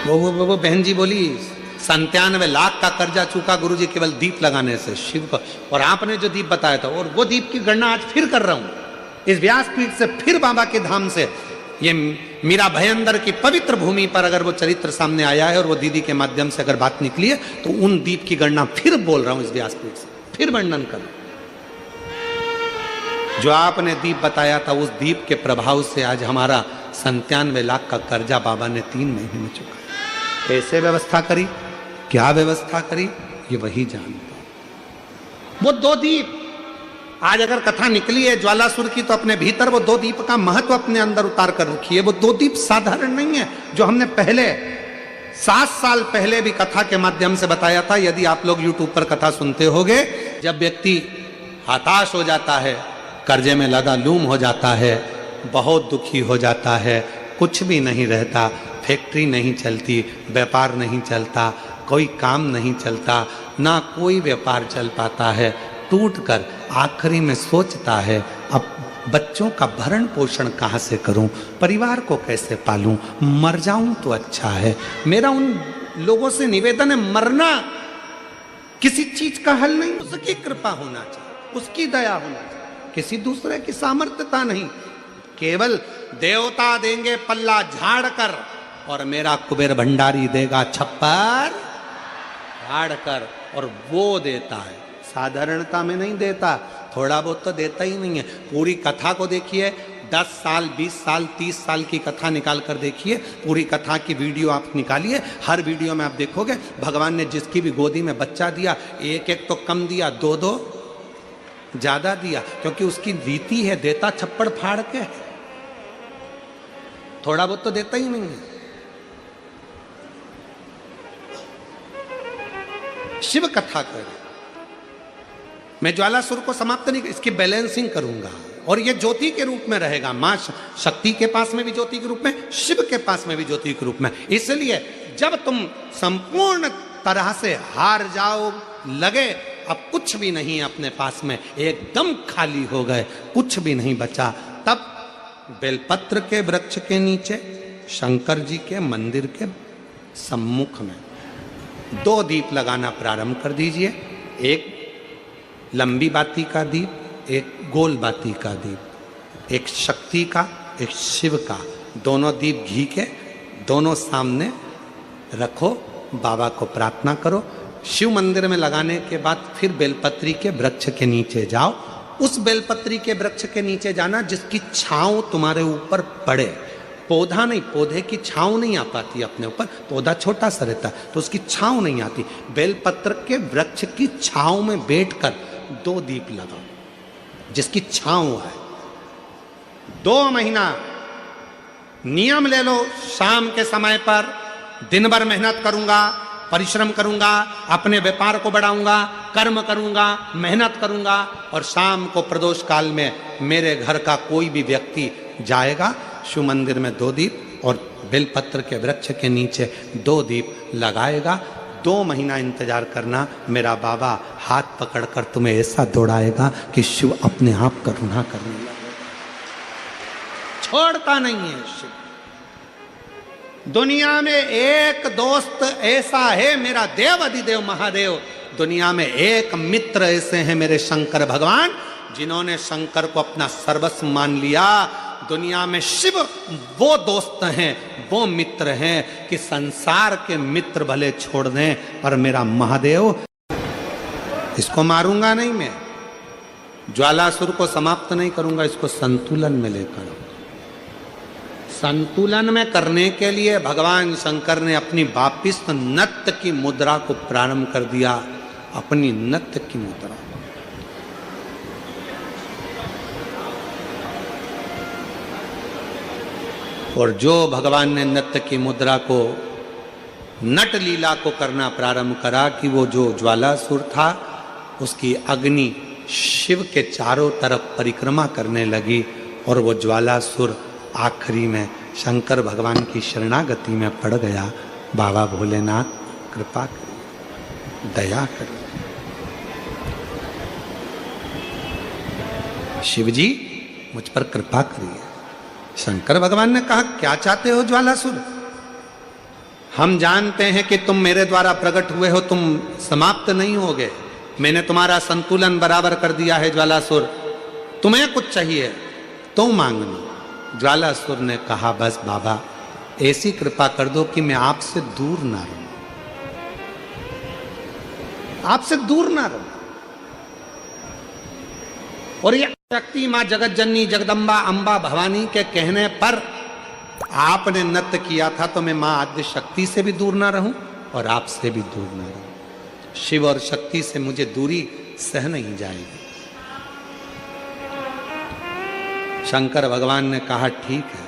वो बहन जी बोली 97 लाख का कर्जा चूका गुरुजी केवल दीप लगाने से शिव को, और आपने जो दीप बताया था, और वो दीप की गणना आज फिर कर रहा हूं इस व्यासपीठ से, फिर बाबा के धाम से। ये मीरा भयंदर की पवित्र भूमि पर अगर वो चरित्र सामने आया है और वो दीदी के माध्यम से अगर बात निकली है, तो उन दीप की गणना फिर बोल रहा हूं इस व्यासपीठ से, फिर वर्णन कर। जो आपने दीप बताया था, उस दीप के प्रभाव से आज हमारा 97 लाख का कर्जा बाबा ने 3 महीने में चुका। कैसे व्यवस्था करी, क्या व्यवस्था करी, ये वही जानता। वो 2 दीप आज अगर कथा निकली है ज्वालासुर की, तो अपने भीतर वो 2 दीप का महत्व अपने अंदर उतार कर रखी है। वो 2 दीप साधारण नहीं है, जो हमने पहले 7 साल पहले भी कथा के माध्यम से बताया था। यदि आप लोग यूट्यूब पर कथा सुनते होंगे, जब व्यक्ति हताश हो जाता है, कर्जे में लदा लूम हो जाता है, बहुत दुखी हो जाता है, कुछ भी नहीं रहता, फैक्ट्री नहीं चलती, व्यापार नहीं चलता, कोई काम नहीं चलता, ना कोई व्यापार चल पाता है, टूटकर आखिरी में सोचता है अब बच्चों का भरण पोषण कहाँ से करूं, परिवार को कैसे पालूं, मर जाऊं तो अच्छा है। मेरा उन लोगों से निवेदन है, मरना किसी चीज का हल नहीं, उसकी कृपा होना चाहिए, उसकी दया होना चाहिए, किसी दूसरे की सामर्थ्यता नहीं। केवल देवता देंगे पल्ला झाड़ कर, और मेरा कुबेर भंडारी देगा छप्पर झाड़ कर, और वो देता है, साधारणता में नहीं देता, थोड़ा बहुत तो देता ही नहीं है। पूरी कथा को देखिए, 10 साल 20 साल 30 साल की कथा निकाल कर देखिए, पूरी कथा की वीडियो आप निकालिए, हर वीडियो में आप देखोगे भगवान ने जिसकी भी गोदी में बच्चा दिया, एक एक तो कम दिया, 2-2 ज्यादा दिया, क्योंकि उसकी रीति है, देता छप्पड़ फाड़ के, थोड़ा बहुत तो देता ही नहीं है। शिव कथा करें, मैं ज्वालासुर को समाप्त नहीं, इसकी बैलेंसिंग करूंगा, और ये ज्योति के रूप में रहेगा। मां शक्ति के पास में भी ज्योति के रूप में, शिव के पास में भी ज्योति के रूप में। इसलिए जब तुम संपूर्ण तरह से हार जाओ, लगे अब कुछ भी नहीं अपने पास में, एकदम खाली हो गए, कुछ भी नहीं बचा, तब बेलपत्र के वृक्ष के नीचे शंकर जी के मंदिर के सम्मुख में 2 दीप लगाना प्रारंभ कर दीजिए। एक लंबी बाती का दीप, एक गोल बाती का दीप, एक शक्ति का, एक शिव का, दोनों दीप घी के, दोनों सामने रखो, बाबा को प्रार्थना करो। शिव मंदिर में लगाने के बाद फिर बेलपत्री के वृक्ष के नीचे जाओ। उस बेलपत्री के वृक्ष के नीचे जाना जिसकी छांव तुम्हारे ऊपर पड़े, पौधा नहीं, पौधे की छांव नहीं आ पाती अपने ऊपर, पौधा छोटा सा रहता तो उसकी छांव नहीं आती। बेलपत्र के वृक्ष की छांव में बैठकर 2 दीप लगाओ जिसकी छांव है। 2 महीना नियम ले लो, शाम के समय पर दिन भर मेहनत करूंगा, परिश्रम करूंगा, अपने व्यापार को बढ़ाऊंगा, कर्म करूंगा, मेहनत करूंगा, और शाम को प्रदोष काल में मेरे घर का कोई भी व्यक्ति जाएगा, शिव मंदिर में 2 दीप और बेलपत्र के वृक्ष के नीचे 2 दीप लगाएगा। 2 महीना इंतजार करना, मेरा बाबा हाथ पकड़कर तुम्हें ऐसा दौड़ाएगा कि शिव अपने आप करुणा करने लगेगा। छोड़ता नहीं है शिव। दुनिया में एक दोस्त ऐसा है मेरा देव अधिदेव महादेव, दुनिया में एक मित्र ऐसे हैं मेरे शंकर भगवान, जिन्होंने शंकर को अपना सर्वस्व मान लिया। दुनिया में शिव वो दोस्त हैं, वो मित्र हैं कि संसार के मित्र भले छोड़ दें, पर मेरा महादेव, इसको मारूंगा नहीं मैं, ज्वालासुर को समाप्त नहीं करूंगा, इसको संतुलन में लेकर। संतुलन में करने के लिए भगवान शंकर ने अपनी वापिस नत्य की मुद्रा को प्रारंभ कर दिया, अपनी नत्य की मुद्रा। और जो भगवान ने नत्य की मुद्रा को, नट लीला को करना प्रारंभ करा कि वो जो ज्वालासुर था उसकी अग्नि शिव के चारों तरफ परिक्रमा करने लगी, और वो ज्वालासुर आखिरी में शंकर भगवान की शरणागति में पड़ गया। बाबा भोलेनाथ कृपा करिए, दया करिए। शिव जी मुझ पर कृपा करिए। शंकर भगवान ने कहा क्या चाहते हो ज्वालासुर? हम जानते हैं कि तुम मेरे द्वारा प्रकट हुए हो, तुम समाप्त नहीं होगे। मैंने तुम्हारा संतुलन बराबर कर दिया है ज्वालासुर, तुम्हें कुछ चाहिए तो मांगना। ज्वालासुर ने कहा बस बाबा ऐसी कृपा कर दो कि मैं आपसे दूर ना रहूं, आपसे दूर ना रहूं। और ये शक्ति मां जगत जननी जगदम्बा अंबा भवानी के कहने पर आपने नृत्य किया था, तो मैं मां आद्य शक्ति से भी दूर ना रहूं और आपसे भी दूर ना रहूं। शिव और शक्ति से मुझे दूरी सह नहीं जाएगी। शंकर भगवान ने कहा ठीक है,